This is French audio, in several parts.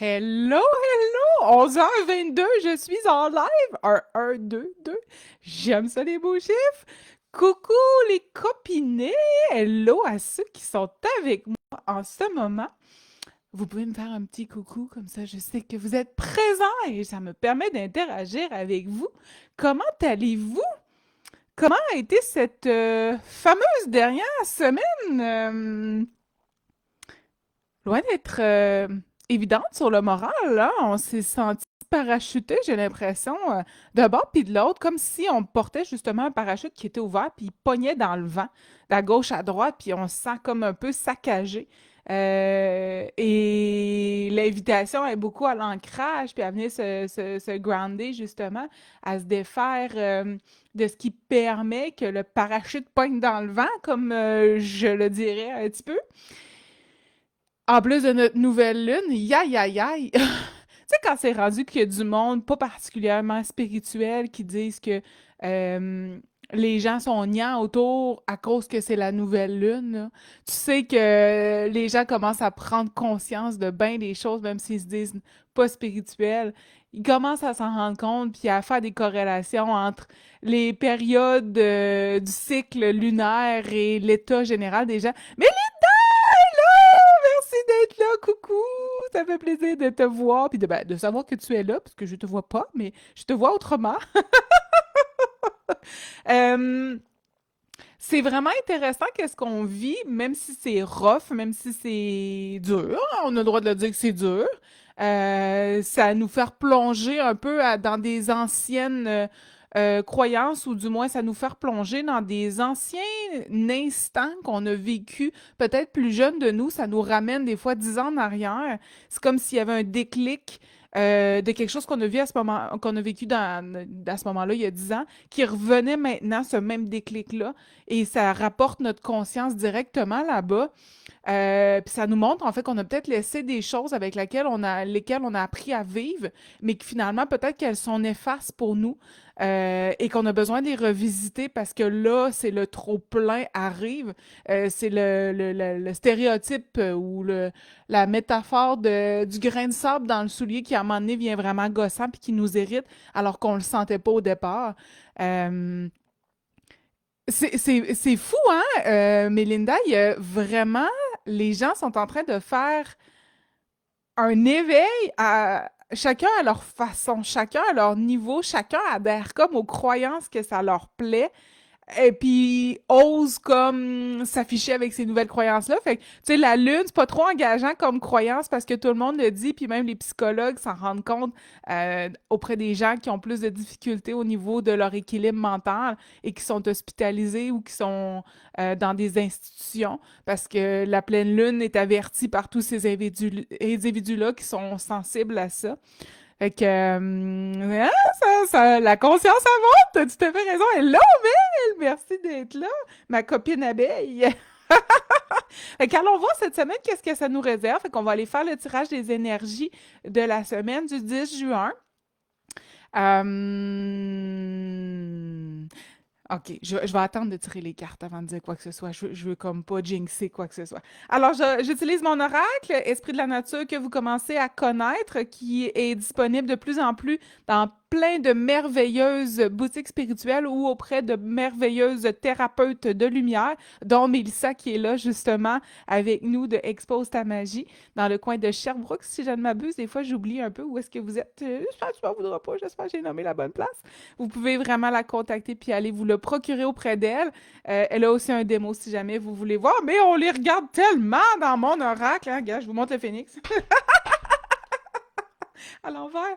Hello, hello! 11h22, je suis en live. 2, 2. J'aime ça, les beaux chiffres. Coucou, les copinets. Hello à ceux qui sont avec moi en ce moment. Vous pouvez me faire un petit coucou, comme ça je sais que vous êtes présents et ça me permet d'interagir avec vous. Comment allez-vous? Comment a été cette fameuse dernière semaine? Loin d'être évidente sur le moral, là, on s'est senti parachuté, j'ai l'impression, d'un bord puis de l'autre, comme si on portait justement un parachute qui était ouvert puis il pognait dans le vent, de gauche à droite, puis on se sent comme un peu saccagé. Et l'invitation est beaucoup à l'ancrage, puis à venir se grounder justement, à se défaire de ce qui permet que le parachute pogne dans le vent, comme je le dirais un petit peu. En plus de notre nouvelle lune, yaï yaï yaï. Tu sais, quand c'est rendu qu'il y a du monde pas particulièrement spirituel qui disent que euh, les gens sont niants autour à cause que c'est la nouvelle lune, là, tu sais que les gens commencent à prendre conscience de bien des choses, même s'ils se disent pas spirituels. Ils commencent à s'en rendre compte puis à faire des corrélations entre les périodes du cycle lunaire et l'état général des gens. Mais merci d'être là, coucou! Ça fait plaisir de te voir, puis de savoir que tu es là, parce que je te vois pas, mais je te vois autrement. Euh, c'est vraiment intéressant qu'est-ce qu'on vit, même si c'est rough, même si c'est dur, hein, on a le droit de le dire que c'est dur. Ça nous fait plonger un peu dans des anciennes croyances, ou du moins ça nous fait plonger dans des anciens instants qu'on a vécu, peut-être plus jeunes de nous, ça nous ramène des fois 10 ans en arrière. C'est comme s'il y avait un déclic de quelque chose qu'on a vu à ce moment, qu'on a vécu à ce moment-là, il y a 10 ans, qui revenait maintenant, ce même déclic-là, et ça rapporte notre conscience directement là-bas. Puis ça nous montre en fait qu'on a peut-être laissé des choses avec lesquelles on a appris à vivre, mais que finalement peut-être qu'elles sont néfastes pour nous et qu'on a besoin de les revisiter parce que là, c'est le trop-plein arrive. C'est le stéréotype ou la métaphore du grain de sable dans le soulier qui à un moment donné vient vraiment gossant puis qui nous irrite alors qu'on le sentait pas au départ. Euh, c'est fou, hein, Mélinda? Il y a vraiment, les gens sont en train de faire un éveil à chacun à leur façon, chacun à leur niveau, chacun adhère comme aux croyances que ça leur plaît et puis ose comme s'afficher avec ces nouvelles croyances-là. Fait que, tu sais, la lune, c'est pas trop engageant comme croyance parce que tout le monde le dit, puis même les psychologues s'en rendent compte auprès des gens qui ont plus de difficultés au niveau de leur équilibre mental et qui sont hospitalisés ou qui sont dans des institutions parce que la pleine lune est avertie par tous ces individus-là qui sont sensibles à ça. Fait que, hein, la conscience, ça monte, t'as tout à fait raison. Hello, Mel! Merci d'être là, ma copine abeille. Fait qu'allons voir cette semaine qu'est-ce que ça nous réserve. Fait qu'on va aller faire le tirage des énergies de la semaine du 10 juin. Euh, OK, je vais attendre de tirer les cartes avant de dire quoi que ce soit. Je veux comme pas jinxer quoi que ce soit. Alors, j'utilise mon oracle, Esprit de la nature, que vous commencez à connaître, qui est disponible de plus en plus dans plein de merveilleuses boutiques spirituelles ou auprès de merveilleuses thérapeutes de lumière, dont Mélissa qui est là justement avec nous de Expose ta magie dans le coin de Sherbrooke, si je ne m'abuse. Des fois, j'oublie un peu où est-ce que vous êtes. Je pense que tu m'en voudras pas. J'espère que j'ai nommé la bonne place. Vous pouvez vraiment la contacter puis aller vous le procurer auprès d'elle. Elle a aussi un démo si jamais vous voulez voir, mais on les regarde tellement dans mon oracle. Hein? Regarde, je vous montre le phénix à l'envers.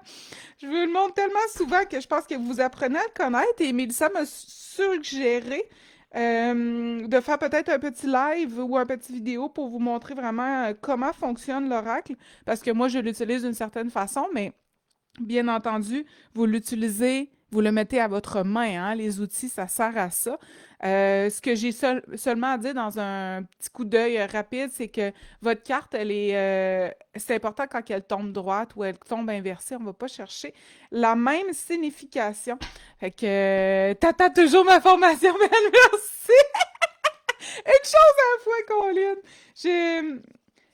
Je vous le montre tellement souvent que je pense que vous apprenez à le connaître et Mélissa m'a suggéré de faire peut-être un petit live ou un petit vidéo pour vous montrer vraiment comment fonctionne l'oracle parce que moi je l'utilise d'une certaine façon, mais bien entendu, vous l'utilisez, vous le mettez à votre main, hein, les outils, ça sert à ça. Ce que j'ai seulement à dire dans un petit coup d'œil rapide, c'est que votre carte, c'est important quand elle tombe droite ou elle tombe inversée, on va pas chercher la même signification. Fait que, t'attends toujours ma formation, belle, merci! Une chose à la fois, Colin! J'ai,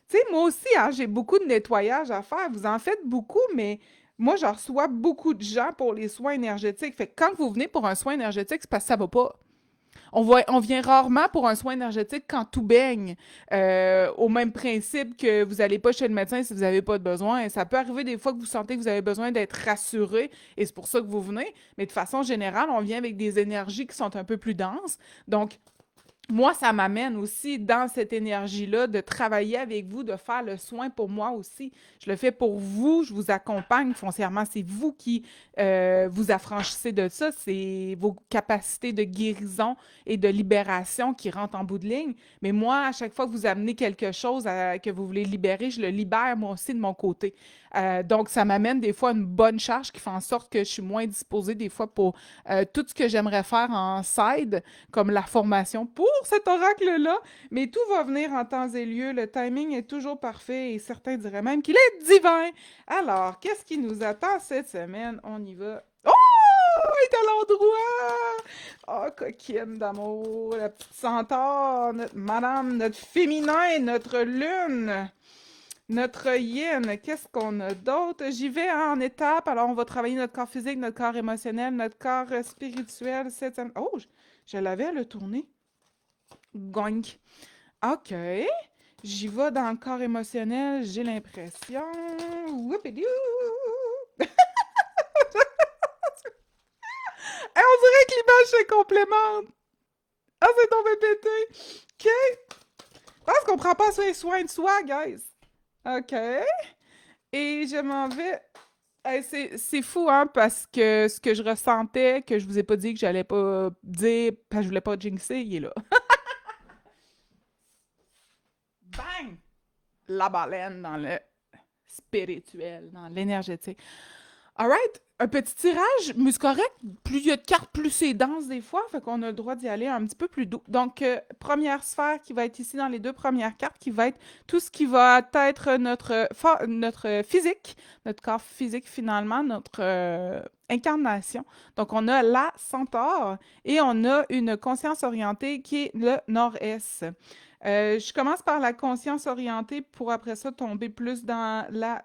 Tu sais, moi aussi, hein, j'ai beaucoup de nettoyage à faire. Vous en faites beaucoup, mais moi, je reçois beaucoup de gens pour les soins énergétiques. Fait que quand vous venez pour un soin énergétique, c'est parce que ça va pas. On vient rarement pour un soin énergétique quand tout baigne. Au même principe que vous n'allez pas chez le médecin si vous n'avez pas de besoin. Ça peut arriver des fois que vous sentez que vous avez besoin d'être rassuré et c'est pour ça que vous venez. Mais de façon générale, on vient avec des énergies qui sont un peu plus denses. Donc, moi, ça m'amène aussi dans cette énergie-là de travailler avec vous, de faire le soin pour moi aussi. Je le fais pour vous, je vous accompagne foncièrement. C'est vous qui vous affranchissez de ça. C'est vos capacités de guérison et de libération qui rentrent en bout de ligne. Mais moi, à chaque fois que vous amenez quelque chose que vous voulez libérer, je le libère moi aussi de mon côté. Donc, ça m'amène des fois une bonne charge qui fait en sorte que je suis moins disposée des fois pour tout ce que j'aimerais faire en side, comme la formation pour cet oracle-là. Mais tout va venir en temps et lieu. Le timing est toujours parfait et certains diraient même qu'il est divin. Alors, qu'est-ce qui nous attend cette semaine? On y va. Oh! Elle est à l'endroit! Oh, coquine d'amour, la petite centaure, notre madame, notre féminin, notre lune. Notre yin, qu'est-ce qu'on a d'autre? J'y vais hein, en étapes. Alors, on va travailler notre corps physique, notre corps émotionnel, notre corps spirituel. Oh, je l'avais le tourner. Goink. OK. J'y vais dans le corps émotionnel, j'ai l'impression. Whoopidou! Hey, on dirait que l'image se complémente. Ah, c'est tombé pété. OK. Je pense qu'on prend pas soin de soi, guys. OK. Et je m'en vais. Hey, c'est fou, hein, parce que ce que je ressentais, que je vous ai pas dit que j'allais pas dire, parce que je voulais pas jinxer, il est là. Bang! La baleine dans le spirituel, dans l'énergétique. Alright, un petit tirage, mais c'est correct. Plus il y a de cartes, plus c'est dense des fois, fait qu'on a le droit d'y aller un petit peu plus doux. Donc, première sphère qui va être ici dans les deux premières cartes, qui va être tout ce qui va être notre physique, notre corps physique finalement, notre incarnation. Donc, on a la centaure et on a une conscience orientée qui est le nord-est. Je commence par la conscience orientée pour après ça tomber plus dans la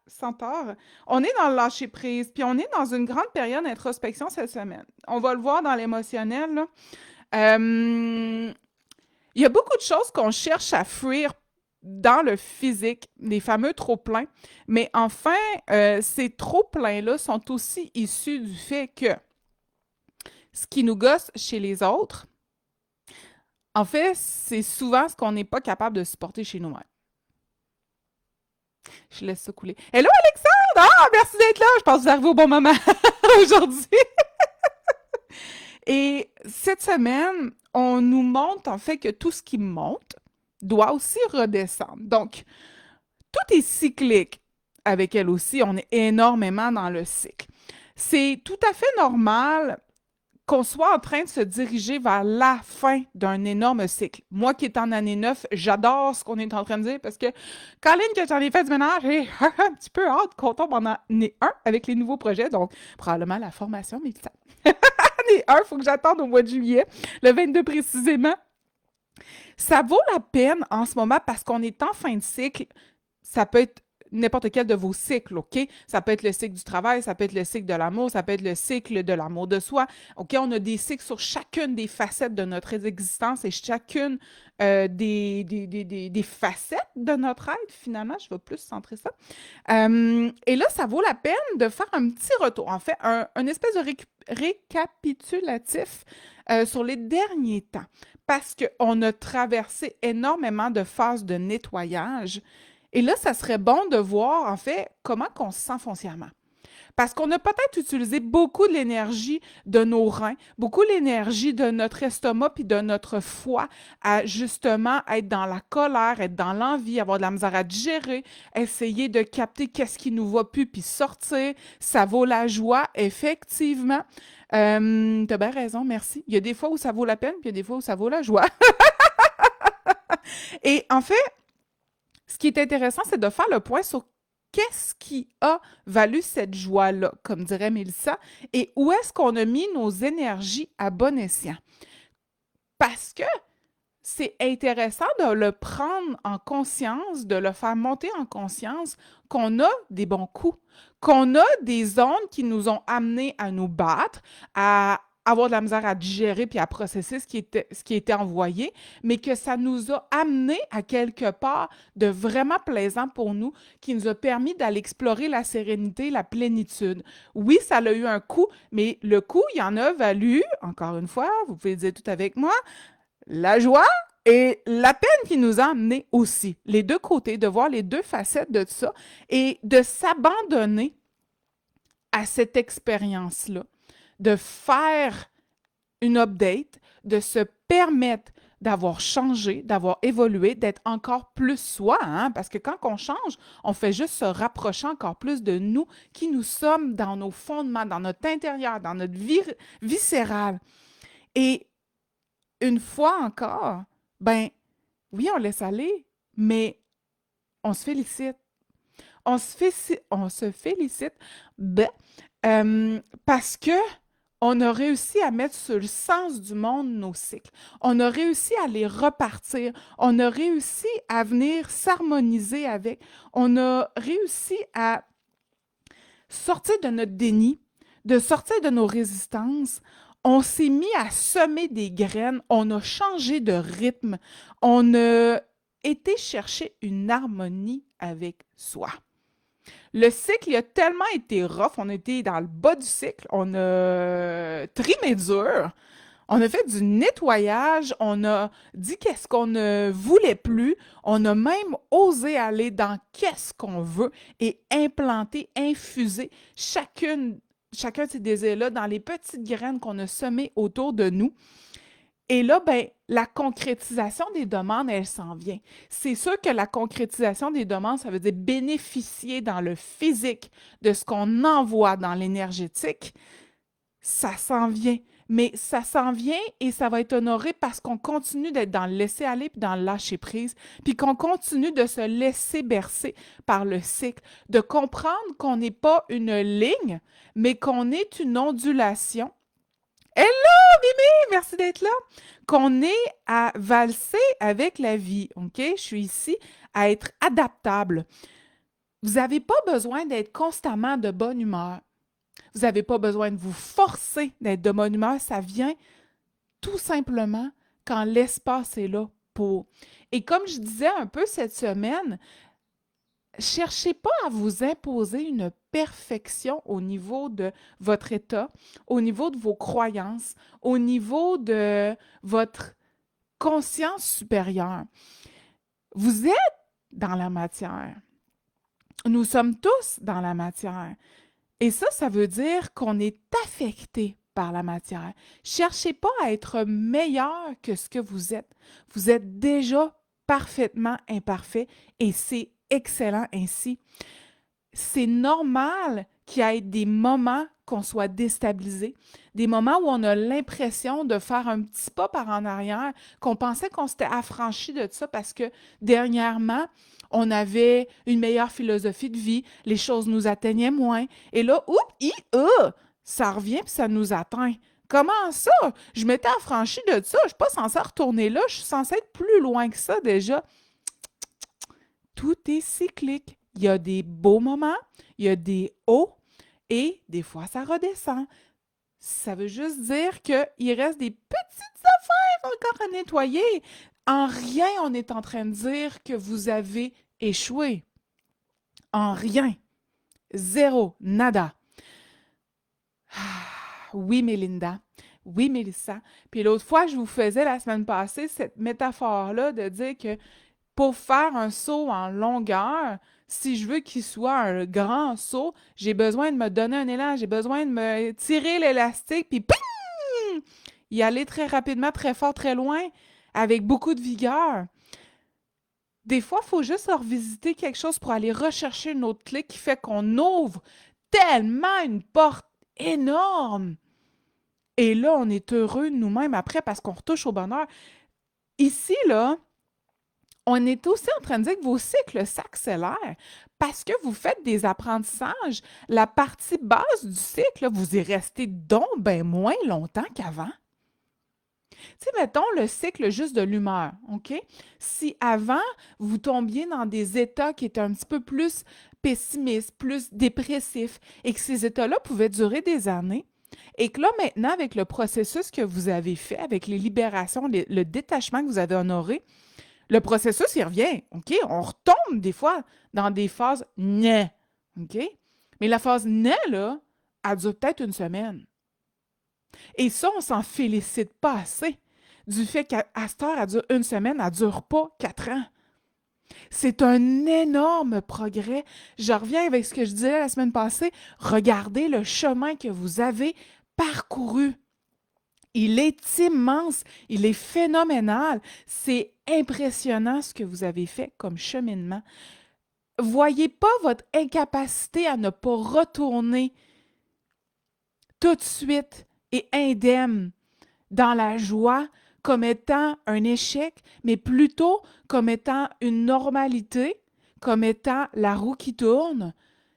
centaure. On est dans le lâcher-prise, puis on est dans une grande période d'introspection cette semaine. On va le voir dans l'émotionnel. Là. Il y a beaucoup de choses qu'on cherche à fuir dans le physique, les fameux trop-pleins. Mais enfin, ces trop-pleins-là sont aussi issus du fait que ce qui nous gosse chez les autres, en fait, c'est souvent ce qu'on n'est pas capable de supporter chez nous-mêmes. Je laisse ça couler. Hello, Alexandre! Ah, merci d'être là! Je pense que vous arrivez au bon moment aujourd'hui. Et cette semaine, on nous montre en fait que tout ce qui monte doit aussi redescendre. Donc, tout est cyclique. Avec elle aussi, on est énormément dans le cycle. C'est tout à fait normal qu'on soit en train de se diriger vers la fin d'un énorme cycle. Moi qui est en année 9, j'adore ce qu'on est en train de dire parce que, Colin, que j'en ai fait du ménage, j'ai un petit peu hâte qu'on tombe en année 1 avec les nouveaux projets, donc probablement la formation médicale. Année 1, il faut que j'attende au mois de juillet, le 22 précisément. Ça vaut la peine en ce moment parce qu'on est en fin de cycle. Ça peut être n'importe quel de vos cycles, OK? Ça peut être le cycle du travail, ça peut être le cycle de l'amour, ça peut être le cycle de l'amour de soi. OK? On a des cycles sur chacune des facettes de notre existence et chacune des facettes de notre être, finalement. Je vais plus centrer ça. Et là, ça vaut la peine de faire un petit retour. En fait, un espèce de récapitulatif sur les derniers temps. Parce qu'on a traversé énormément de phases de nettoyage. Et là, ça serait bon de voir, en fait, comment on se sent foncièrement. Parce qu'on a peut-être utilisé beaucoup de l'énergie de nos reins, beaucoup de l'énergie de notre estomac puis de notre foie à justement être dans la colère, être dans l'envie, avoir de la misère à digérer, essayer de capter qu'est-ce qui nous va plus puis sortir. Ça vaut la joie, effectivement. T'as bien raison, merci. Il y a des fois où ça vaut la peine puis il y a des fois où ça vaut la joie. Et en fait, ce qui est intéressant, c'est de faire le point sur qu'est-ce qui a valu cette joie-là, comme dirait Mélissa, et où est-ce qu'on a mis nos énergies à bon escient. Parce que c'est intéressant de le prendre en conscience, de le faire monter en conscience qu'on a des bons coups, qu'on a des ondes qui nous ont amenés à nous battre, à avoir de la misère à digérer puis à processer ce qui était envoyé, mais que ça nous a amené à quelque part de vraiment plaisant pour nous, qui nous a permis d'aller explorer la sérénité, la plénitude. Oui, ça a eu un coût, mais le coût, il en a valu, encore une fois, vous pouvez le dire tout avec moi, la joie et la peine qui nous a amenés aussi. Les deux côtés, de voir les deux facettes de ça et de s'abandonner à cette expérience-là, de faire une update, de se permettre d'avoir changé, d'avoir évolué, d'être encore plus soi, hein? Parce que quand on change, on fait juste se rapprocher encore plus de nous, qui nous sommes dans nos fondements, dans notre intérieur, dans notre vie viscérale. Et une fois encore, ben oui, on laisse aller, mais on se félicite. On se félicite ben, parce que on a réussi à mettre sur le sens du monde nos cycles. On a réussi à les repartir. On a réussi à venir s'harmoniser avec. On a réussi à sortir de notre déni, de sortir de nos résistances. On s'est mis à semer des graines. On a changé de rythme. On a été chercher une harmonie avec soi. Le cycle il a tellement été rough, on a été dans le bas du cycle, on a trimé dur, on a fait du nettoyage, on a dit qu'est-ce qu'on ne voulait plus, on a même osé aller dans qu'est-ce qu'on veut et implanter, infuser chacun de ces désirs-là dans les petites graines qu'on a semées autour de nous. Et là, ben, la concrétisation des demandes, elle s'en vient. C'est sûr que la concrétisation des demandes, ça veut dire bénéficier dans le physique de ce qu'on envoie dans l'énergétique. Ça s'en vient. Mais ça s'en vient et ça va être honoré parce qu'on continue d'être dans le laisser-aller puis dans le lâcher-prise, puis qu'on continue de se laisser bercer par le cycle, de comprendre qu'on n'est pas une ligne, mais qu'on est une ondulation. Hello, Mimi! Merci d'être là. Qu'on est à valser avec la vie, OK? Je suis ici à être adaptable. Vous n'avez pas besoin d'être constamment de bonne humeur. Vous n'avez pas besoin de vous forcer d'être de bonne humeur. Ça vient tout simplement quand l'espace est là pour. Et comme je disais un peu cette semaine, cherchez pas à vous imposer une perfection au niveau de votre état, au niveau de vos croyances, au niveau de votre conscience supérieure. Vous êtes dans la matière. Nous sommes tous dans la matière. Et ça veut dire qu'on est affecté par la matière. Cherchez pas à être meilleur que ce que vous êtes. Vous êtes déjà parfaitement imparfait et c'est excellent ainsi. C'est normal qu'il y ait des moments qu'on soit déstabilisé, des moments où on a l'impression de faire un petit pas par en arrière, qu'on pensait qu'on s'était affranchi de ça parce que dernièrement, on avait une meilleure philosophie de vie, les choses nous atteignaient moins. Et là, ça revient et ça nous atteint. Comment ça? Je m'étais affranchi de ça, je ne suis pas censée retourner là, je suis censée être plus loin que ça déjà. Tout est cyclique. Il y a des beaux moments, il y a des hauts et des fois ça redescend. Ça veut juste dire qu'il reste des petites affaires encore à nettoyer. En rien, on est en train de dire que vous avez échoué. En rien. Zéro. Nada. Ah, oui, Mélinda. Oui, Mélissa. Puis l'autre fois, je vous faisais la semaine passée cette métaphore-là de dire que pour faire un saut en longueur, si je veux qu'il soit un grand saut, j'ai besoin de me donner un élan, j'ai besoin de me tirer l'élastique, puis ping! Y aller très rapidement, très fort, très loin, avec beaucoup de vigueur. Des fois, il faut juste revisiter quelque chose pour aller rechercher une autre clé qui fait qu'on ouvre tellement une porte énorme. Et là, on est heureux de nous-mêmes après parce qu'on retouche au bonheur. Ici, là, on est aussi en train de dire que vos cycles s'accélèrent parce que vous faites des apprentissages. La partie basse du cycle, là, vous y restez donc bien moins longtemps qu'avant. Tu sais, mettons le cycle juste de l'humeur, OK? Si avant, vous tombiez dans des états qui étaient un petit peu plus pessimistes, plus dépressifs, et que ces états-là pouvaient durer des années, et que là, maintenant, avec le processus que vous avez fait, avec les libérations, le détachement que vous avez honoré, le processus, il revient, OK? On retombe des fois dans des phases « né », OK? Mais la phase « né », là, elle dure peut-être une semaine. Et ça, on s'en félicite pas assez du fait qu'à cette heure, elle dure une semaine, elle ne dure pas 4 ans. C'est un énorme progrès. Je reviens avec ce que je disais la semaine passée. Regardez le chemin que vous avez parcouru. Il est immense, il est phénoménal. C'est impressionnant ce que vous avez fait comme cheminement. Voyez pas votre incapacité à ne pas retourner tout de suite et indemne dans la joie comme étant un échec, mais plutôt comme étant une normalité, comme étant la roue qui tourne,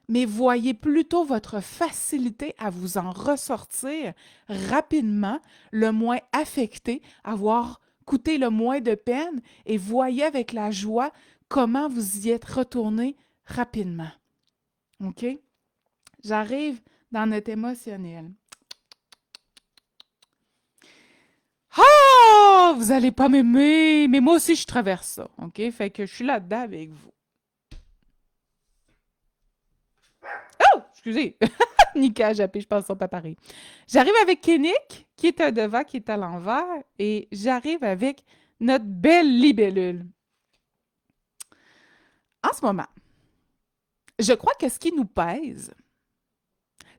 mais voyez plutôt votre facilité à vous en ressortir rapidement, le moins affecté, avoir coûté le moins de peine, et voyez avec la joie comment vous y êtes retourné rapidement. OK? J'arrive dans notre émotionnel. Ah! Vous allez pas m'aimer, mais moi aussi, je traverse ça, OK? Fait que je suis là-dedans avec vous. Oh! Excusez! Nika, je pense sont pas pareil. J'arrive avec Kénic, qui est à devant, qui est à l'envers, et j'arrive avec notre belle libellule. En ce moment, je crois que ce qui nous pèse,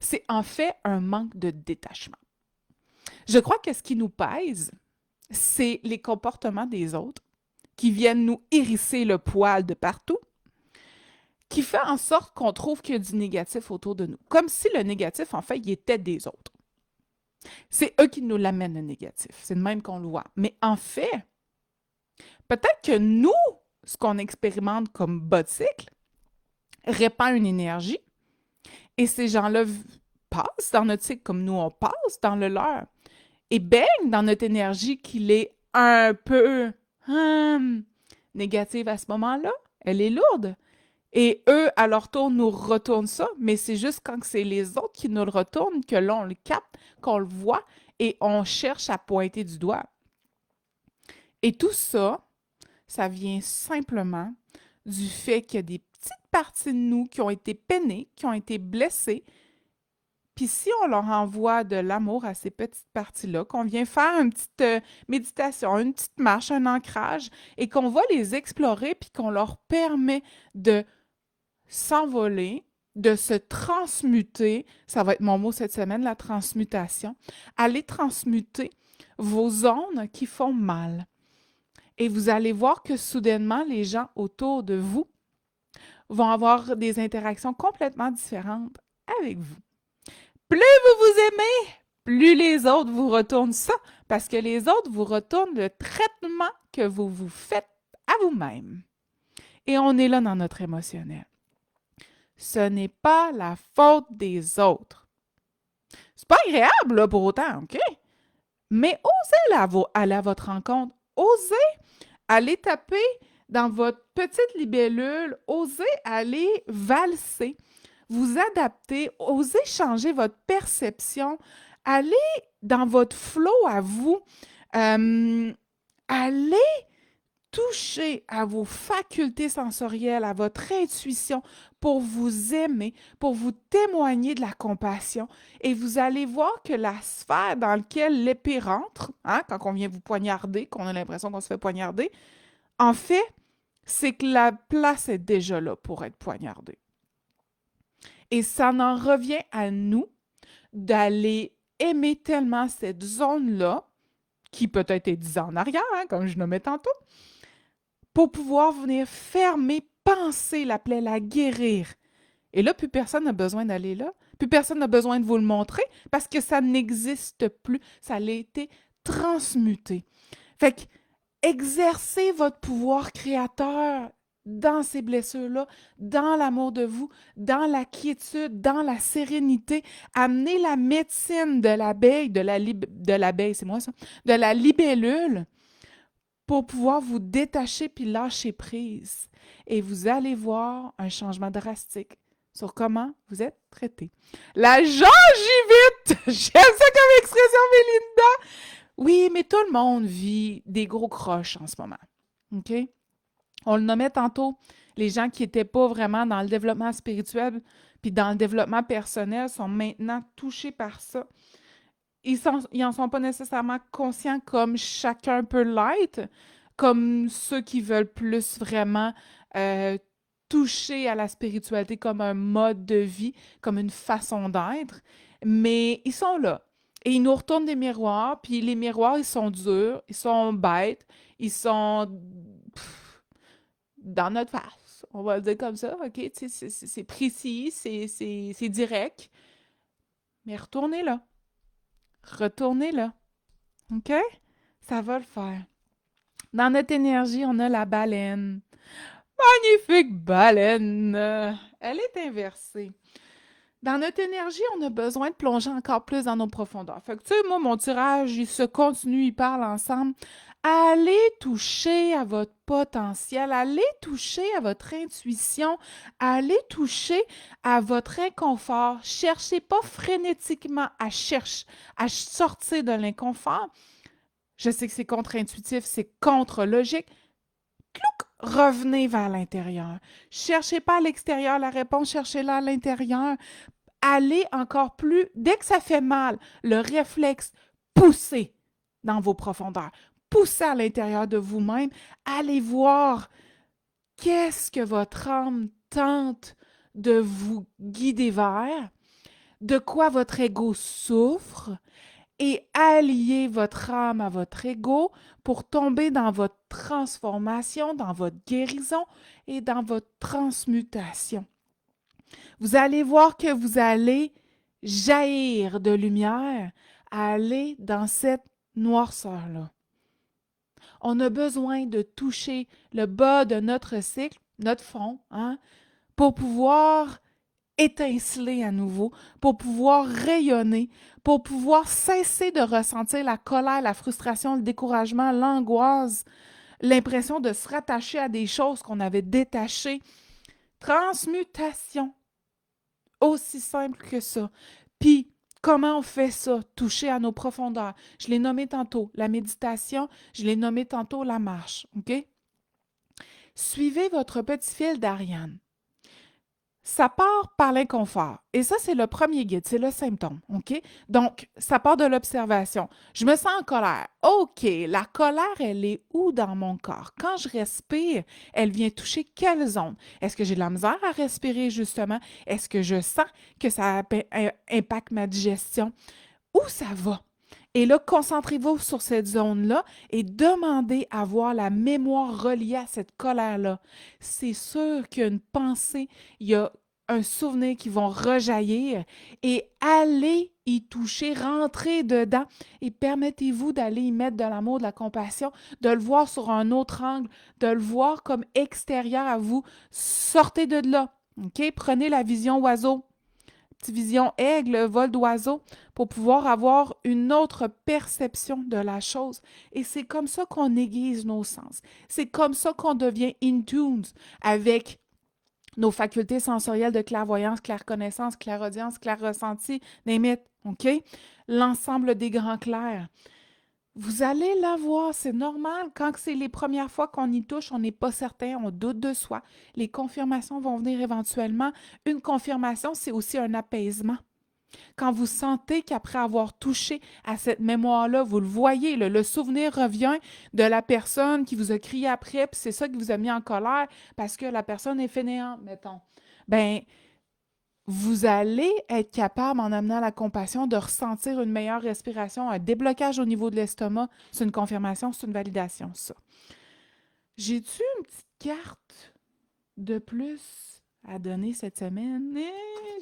c'est en fait un manque de détachement. Je crois que ce qui nous pèse, c'est les comportements des autres qui viennent nous hérisser le poil de partout, qui fait en sorte qu'on trouve qu'il y a du négatif autour de nous. Comme si le négatif, en fait, il était des autres. C'est eux qui nous l'amènent, le négatif. C'est de même qu'on le voit. Mais en fait, peut-être que nous, ce qu'on expérimente comme bas de cycle, répand une énergie et ces gens-là passent dans notre cycle comme nous, on passe dans le leur et baignent dans notre énergie qu'il est un peu négative à ce moment-là. Elle est lourde. Et eux, à leur tour, nous retournent ça, mais c'est juste quand c'est les autres qui nous le retournent que là, on le capte, qu'on le voit et on cherche à pointer du doigt. Et tout ça, ça vient simplement du fait qu'il y a des petites parties de nous qui ont été peinées, qui ont été blessées. Puis si on leur envoie de l'amour à ces petites parties-là, qu'on vient faire une petite méditation, une petite marche, un ancrage, et qu'on va les explorer, puis qu'on leur permet de s'envoler, de se transmuter, ça va être mon mot cette semaine, la transmutation, aller transmuter vos zones qui font mal. Et vous allez voir que soudainement, les gens autour de vous vont avoir des interactions complètement différentes avec vous. Plus vous vous aimez, plus les autres vous retournent ça, parce que les autres vous retournent le traitement que vous vous faites à vous-même. Et on est là dans notre émotionnel. Ce n'est pas la faute des autres. C'est pas agréable là, pour autant, OK? Mais osez aller à votre rencontre. Osez aller taper dans votre petite libellule. Osez aller valser. Vous adapter. Osez changer votre perception. Allez dans votre flow à vous. Allez toucher à vos facultés sensorielles, à votre intuition pour vous aimer, pour vous témoigner de la compassion. Et vous allez voir que la sphère dans laquelle l'épée rentre, quand on vient vous poignarder, qu'on a l'impression qu'on se fait poignarder, en fait, c'est que la place est déjà là pour être poignardée. Et ça en revient à nous d'aller aimer tellement cette zone-là, qui peut-être est 10 ans en arrière, comme je nommais tantôt, pour pouvoir venir fermer, penser la plaie, la guérir. Et là, plus personne n'a besoin d'aller là. Plus personne n'a besoin de vous le montrer parce que ça n'existe plus. Ça a été transmuté. Fait que exercez votre pouvoir créateur dans ces blessures-là, dans l'amour de vous, dans la quiétude, dans la sérénité. Amenez la médecine de l'abeille, de l'abeille, c'est moi ça, de la libellule, pour pouvoir vous détacher puis lâcher prise. Et vous allez voir un changement drastique sur comment vous êtes traité. La gingivite! J'aime ça comme expression, Mélinda! Oui, mais tout le monde vit des gros croches en ce moment. OK? On le nommait tantôt, les gens qui n'étaient pas vraiment dans le développement spirituel puis dans le développement personnel sont maintenant touchés par ça. Ils en sont pas nécessairement conscients comme chacun peut l'être, comme ceux qui veulent plus vraiment euh, toucher à la spiritualité comme un mode de vie, comme une façon d'être, mais ils sont là. Et ils nous retournent des miroirs, puis les miroirs, ils sont durs, ils sont bêtes, ils sont dans notre face. On va le dire comme ça, OK? C'est précis, c'est direct, mais retournez là. Retournez là. OK? Ça va le faire. Dans notre énergie, on a la baleine. Magnifique baleine! Elle est inversée. Dans notre énergie, on a besoin de plonger encore plus dans nos profondeurs. Fait que, tu sais, moi, mon tirage, il se continue, il parle ensemble. Allez toucher à votre potentiel, allez toucher à votre intuition, allez toucher à votre inconfort. Cherchez pas frénétiquement à sortir de l'inconfort. Je sais que c'est contre-intuitif, c'est contre-logique. Revenez vers l'intérieur. Cherchez pas à l'extérieur la réponse, cherchez-la à l'intérieur. Allez encore plus, dès que ça fait mal, le réflexe, poussez dans vos profondeurs. Poussez à l'intérieur de vous-même. Allez voir qu'est-ce que votre âme tente de vous guider vers, de quoi votre ego souffre, et alliez votre âme à votre ego pour tomber dans votre transformation, dans votre guérison et dans votre transmutation. Vous allez voir que vous allez jaillir de lumière, aller dans cette noirceur-là. On a besoin de toucher le bas de notre cycle, notre fond, hein, pour pouvoir étinceler à nouveau, pour pouvoir rayonner, pour pouvoir cesser de ressentir la colère, la frustration, le découragement, l'angoisse, l'impression de se rattacher à des choses qu'on avait détachées. Transmutation, aussi simple que ça. Puis, comment on fait ça? Toucher à nos profondeurs. Je l'ai nommé tantôt, la méditation, je l'ai nommé tantôt, la marche. OK? Suivez votre petit fil d'Ariane. Ça part par l'inconfort. Et ça, c'est le premier guide, c'est le symptôme, OK? Donc, ça part de l'observation. Je me sens en colère. OK, la colère, elle est où dans mon corps? Quand je respire, elle vient toucher quelle zone? Est-ce que j'ai de la misère à respirer, justement? Est-ce que je sens que ça impacte ma digestion? Où ça va? Et là, concentrez-vous sur cette zone-là et demandez à voir la mémoire reliée à cette colère-là. C'est sûr qu'il y a une pensée, il y a un souvenir qui vont rejaillir et allez y toucher, rentrez dedans et permettez-vous d'aller y mettre de l'amour, de la compassion, de le voir sur un autre angle, de le voir comme extérieur à vous. Sortez de là. OK? Prenez la vision oiseau. Petite vision aigle, vol d'oiseau, pour pouvoir avoir une autre perception de la chose. Et c'est comme ça qu'on aiguise nos sens. C'est comme ça qu'on devient in tune avec nos facultés sensorielles de clairvoyance, clairconnaissance, clairaudience, clair-ressenti, name it, OK? L'ensemble des grands clairs. Vous allez la voir, c'est normal. Quand c'est les premières fois qu'on y touche, on n'est pas certain, on doute de soi. Les confirmations vont venir éventuellement. Une confirmation, c'est aussi un apaisement. Quand vous sentez qu'après avoir touché à cette mémoire-là, vous le voyez, le souvenir revient de la personne qui vous a crié après, puis c'est ça qui vous a mis en colère parce que la personne est fainéante, mettons. Ben, vous allez être capable, en amenant la compassion, de ressentir une meilleure respiration, un déblocage au niveau de l'estomac. C'est une confirmation, c'est une validation, ça. J'ai-tu une petite carte de plus à donner cette semaine?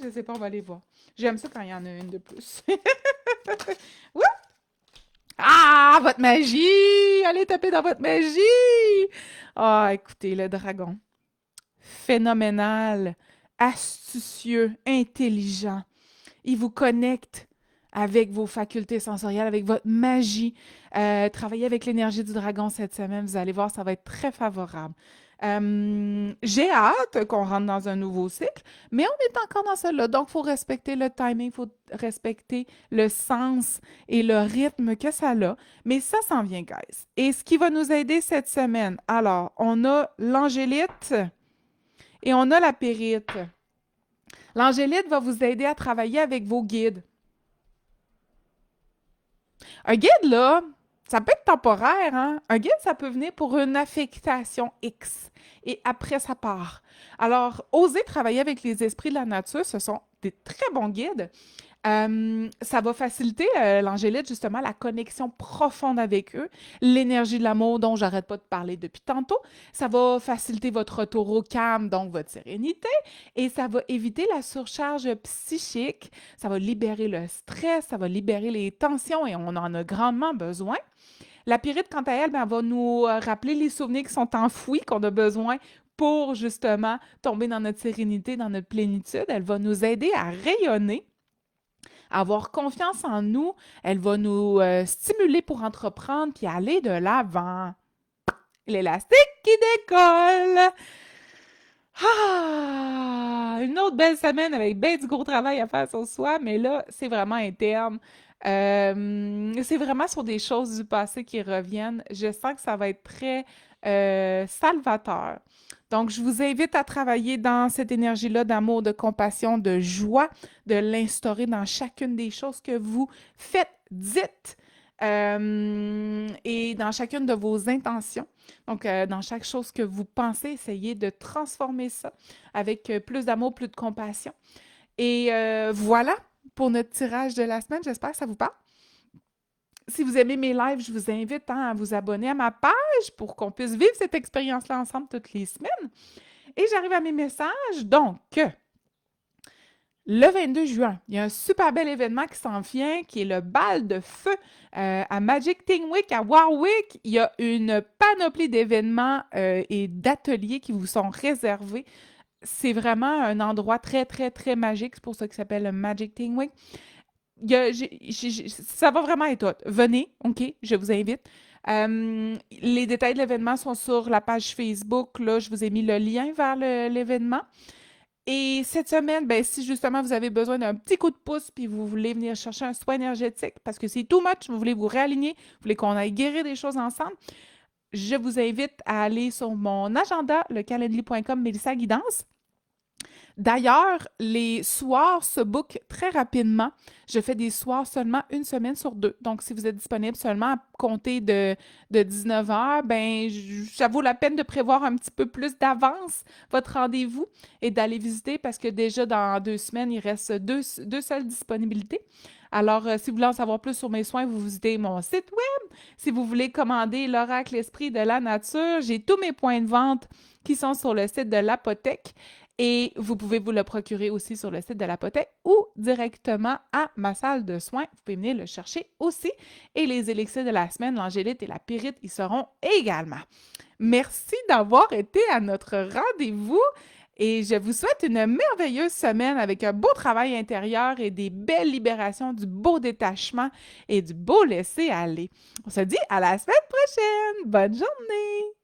Je ne sais pas, on va aller voir. J'aime ça quand il y en a une de plus. Ouh! Ah, votre magie! Allez taper dans votre magie! Ah, écoutez, le dragon. phénoménal, astucieux, intelligent. Il vous connecte avec vos facultés sensorielles, avec votre magie. Travaillez avec l'énergie du dragon cette semaine, vous allez voir, ça va être très favorable. J'ai hâte qu'on rentre dans un nouveau cycle, mais on est encore dans celle-là. Donc, il faut respecter le timing, il faut respecter le sens et le rythme que ça a. Mais ça s'en vient, guys. Et ce qui va nous aider cette semaine, alors, on a l'angélite et on a la pyrite. L'angélite va vous aider à travailler avec vos guides. Un guide, là, ça peut être temporaire, hein? Un guide, ça peut venir pour une affectation X et après, ça part. Alors, osez travailler avec les esprits de la nature, ce sont des très bons guides. Ça va faciliter l'angélite, justement, la connexion profonde avec eux, l'énergie de l'amour dont j'arrête pas de parler depuis tantôt. Ça va faciliter votre retour au calme, donc votre sérénité, et ça va éviter la surcharge psychique, ça va libérer le stress, ça va libérer les tensions et on en a grandement besoin. La pyrite, quant à elle, ben, elle va nous rappeler les souvenirs qui sont enfouis, qu'on a besoin pour justement tomber dans notre sérénité, dans notre plénitude. Elle va nous aider à rayonner, avoir confiance en nous. Elle va nous stimuler pour entreprendre puis aller de l'avant. L'élastique qui décolle! Ah! Une autre belle semaine avec bien du gros travail à faire sur soi, mais là, c'est vraiment interne. C'est vraiment sur des choses du passé qui reviennent. Je sens que ça va être très salvateur. Donc, je vous invite à travailler dans cette énergie-là d'amour, de compassion, de joie, de l'instaurer dans chacune des choses que vous faites, dites, et dans chacune de vos intentions. Donc, dans chaque chose que vous pensez, essayez de transformer ça avec plus d'amour, plus de compassion. Et voilà pour notre tirage de la semaine. J'espère que ça vous parle. Si vous aimez mes lives, je vous invite à vous abonner à ma page pour qu'on puisse vivre cette expérience-là ensemble toutes les semaines. Et j'arrive à mes messages. Donc, le 22 juin, il y a un super bel événement qui s'en vient, qui est le bal de feu à Magic Thing Week à Warwick. Il y a une panoplie d'événements et d'ateliers qui vous sont réservés. C'est vraiment un endroit très, très, très magique. C'est pour ça qu'il s'appelle le Magic Thing Week. Ça va vraiment être hot. Venez, OK? Je vous invite. Les détails de l'événement sont sur la page Facebook. Là, je vous ai mis le lien vers l'événement. Et cette semaine, ben, si justement vous avez besoin d'un petit coup de pouce puis vous voulez venir chercher un soin énergétique parce que c'est too much, vous voulez vous réaligner, vous voulez qu'on aille guérir des choses ensemble, je vous invite à aller sur mon agenda, lecalendly.com, Mélissa Guidance. D'ailleurs, les soirs se bookent très rapidement. Je fais des soirs seulement une semaine sur deux. Donc, si vous êtes disponible seulement à compter de 19 heures, ben, ça vaut la peine de prévoir un petit peu plus d'avance votre rendez-vous et d'aller visiter parce que déjà dans 2 semaines, il reste deux seules disponibilités. Alors, si vous voulez en savoir plus sur mes soins, vous visitez mon site web. Si vous voulez commander l'Oracle Esprit de la Nature, j'ai tous mes points de vente qui sont sur le site de l'Apothèque. Et vous pouvez vous le procurer aussi sur le site de l'Apothèque ou directement à ma salle de soins. Vous pouvez venir le chercher aussi. Et les élixirs de la semaine, l'angélite et la pyrite, y seront également. Merci d'avoir été à notre rendez-vous et je vous souhaite une merveilleuse semaine avec un beau travail intérieur et des belles libérations, du beau détachement et du beau laisser-aller. On se dit à la semaine prochaine. Bonne journée!